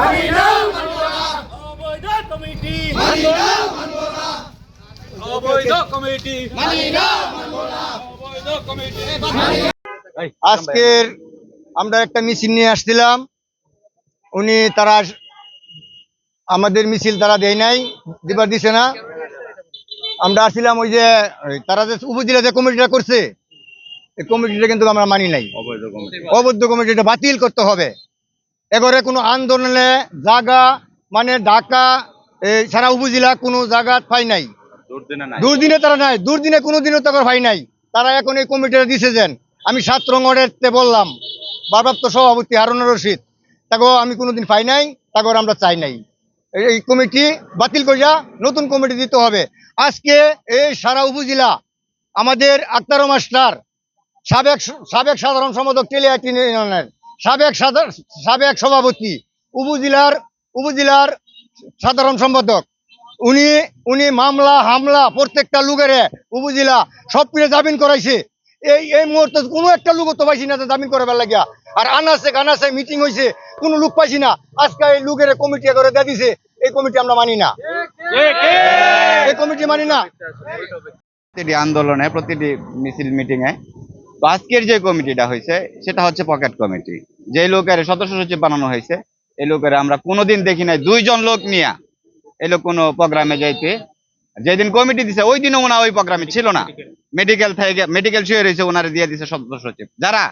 মানি না মানবো না অবৈধ কমিটি মানি না মানবো না অবৈধ কমিটি মানি না মানবো না অবৈধ কমিটি আজকের আমরা একটা মিছিল নিয়ে আসছিলাম, তারা আমাদের মিছিল তারা দেয় নাই, দিবার দিছে না। আমরা আসছিলাম ওই যে তারা যে উপজেলা যে কমিটিটা করছে, এই কমিটিটা কিন্তু আমরা মানি নাই। অবৈধ কমিটিটা বাতিল করতে হবে। এবারে কোনো আন্দোলনে জায়গা মানে ঢাকা এই সারা উপজেলা কোনো জায়গা পাই নাই, দুর্দিনে তারা নাই, দুর্দিনে কোনোদিনও তাদের পাই নাই। তারা এখন এই কমিটিটা দিছে যেন আমি 7 রঙেরতে বললাম, ভারপ্রাপ্ত সভাপতি হারুন রশিদ, তাকেও আমি কোনোদিন পাই নাই, তাকে আমরা চাই নাই। এই কমিটি বাতিল করিয়া নতুন কমিটি দিতে হবে। আজকে এই সারা উপজেলা আমাদের আক্তার মাস্টার, সাবেক সাধারণ সম্পাদক টেলিআইটি ইউনিয়নের সাবেক সভাপতি, উপজেলার সাধারণ সম্পাদক, উনি মামলা হামলা প্রত্যেকটা লোকের উপজেলা সব কিছু জামিন করাইছে। এই মুহূর্তে কোনো একটা লোক তো পাইছি না জামিন করাবার লাগিয়া। আর আনাসে মিটিং হয়েছে, কোনো লোক পাইছি না। আজকে এই লোকের কমিটি করে দিয়ে দিছে, এই কমিটি আমরা মানি না, এই কমিটি মানি না। প্রতিটি আন্দোলনে, প্রতিটি মিছিল মিটিংয়ে তো আজকের যে কমিটিটা হয়েছে সেটা হচ্ছে পকেট কমিটি। যে লোকের সদস্য সচিব বানানো হয়েছে, এই লোকের আমরা কোনোদিন দেখি নাই 2 জন লোক নিয়ে এই লোক কোনো প্রোগ্রামে যাইতে। যেদিন কমিটি দিছে ওই দিনও ওনা ওই প্রোগ্রামে ছিল না, মেডিকেল শুয়ে রয়েছে, ওনারে দিয়ে দিছে সদস্য সচিব। যারা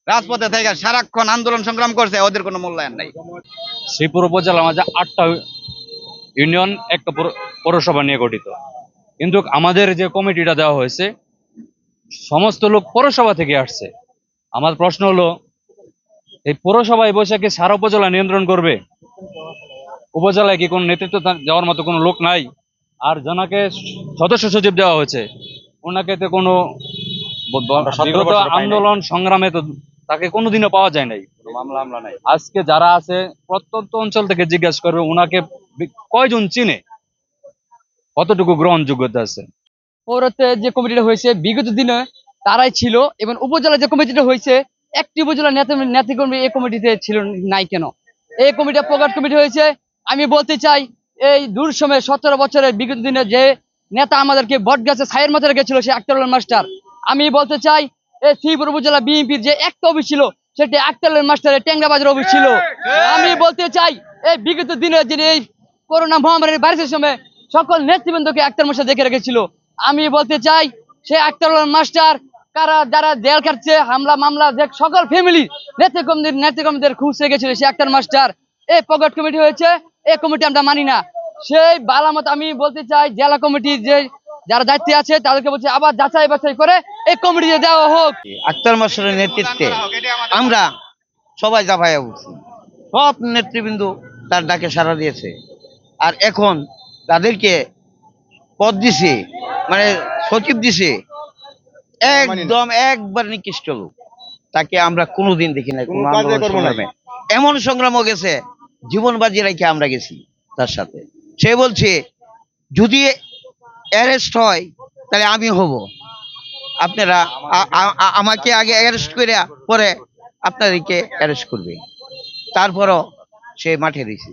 রাজপথে থেকে সারাক্ষণ আন্দোলন সংগ্রাম করছে ওদের কোনো মূল্যায়ন নাই। শ্রীপুর উপজেলার মাঝে 8টা ইউনিয়ন, একটা পৌরসভা নিয়ে গঠিত, কিন্তু আমাদের যে কমিটিটা দেওয়া হয়েছে সমস্ত লোক পৌরসভা থেকে আসছে। আমার প্রশ্ন হলো, এই পৌরসভায় বসে কি সারা উপজেলা নিয়ন্ত্রণ করবে? উপজেলায় কি কোনো নেতৃত্ব দেওয়ার মতো কোনো লোক নাই? আর জনাকে সদস্য সচিব দেওয়া হয়েছে, ওনাকে তো কোনো বিগত আন্দোলন সংগ্রামে তো তাকে কোনোদিনও পাওয়া যায় নাই, মামলা নাই। আজকে যারা আছে প্রত্যন্ত অঞ্চল থেকে জিজ্ঞাসা করবে ওনাকে কয়জন চিনে, কতটুকু গ্রহণযোগ্যতা আছে। পৌরতে যে কমিটিটা হয়েছে বিগত দিনে তারাই ছিল, এবং উপজেলা যে কমিটিটা হয়েছে একটি উপজেলা নেতৃকর্মী এই কমিটিতে ছিল নাই। কেন এই কমিটিটা পকেট কমিটি হয়েছে? আমি বলতে চাই, এই দূর সময় 17 বছরের বিগত দিনে যে নেতা আমাদেরকে বট গাছে ছায়ের মধ্যে রেখেছিল সে আক্তারুল মাস্টার। আমি বলতে চাই, এই শ্রীপুর উপজেলা বিএনপির যে একটা অফিস ছিল সেটি আক্তারুল মাস্টারের ট্যাংরা বাজার অফিস ছিল। আমি বলতে চাই, এই বিগত দিনে যিনি এই করোনা মহামারীর ভাইরাসের সময় সকল নেতৃবৃন্দকে আক্তার মাস্টার দেখে রেখেছিল। আমি বলতে চাই, সে আক্তারুল মাস্টার যারা জেল কাটছে, হামলা মামলা যে সকল ফ্যামিলি নেতৃকর্মীদের খুঁজ রেখেছিল সে আক্তার মাস্টার। এই পকেট কমিটি হয়েছে, এই কমিটি আমরা মানি না। সেই বালামত আমি বলতে চাই, জেলা কমিটির যে যারা দায়িত্বে আছে তাদেরকে বলছে আবার যাচাই বাছাই করে এই কমিটিতে দেওয়া হোক। আক্তার মাস্টারের নেতৃত্বে আমরা সবাই জাফাইয়া উঠছি, সব নেতৃবৃন্দ তার ডাকে সাড়া দিয়েছে। আর এখন তাদেরকে পদ দিছে, মানে সচিব দিছে, একদম একবার নিকৃষ্ট লোক। তাকে আমরা কোনোদিন দেখি নাই কোনো আন্দোলন সংগ্রামে। এমন সংগ্রামও গেছে, জীবন বাজি রেখে আমরা গেছি তার সাথে। সে বলছে যদি অ্যারেস্ট হয় তাহলে আমি হব, আপনারা আমাকে আগে অ্যারেস্ট করে পরে আপনাদেরকে অ্যারেস্ট করবে। তারপরও সে মাঠে রয়েছে।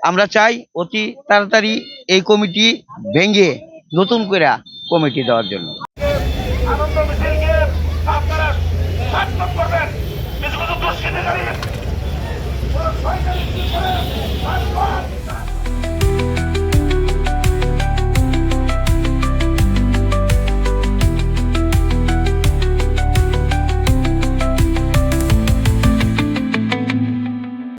আমরা চাই অতি তাড়াতাড়ি এই কমিটি ভেঙে নতুন করে কমিটি দেওয়ার জন্য। আনন্দ মিছিলকে আপনারা সার্থক করবেন। কিছু কিছু দুষ্কৃতিকারী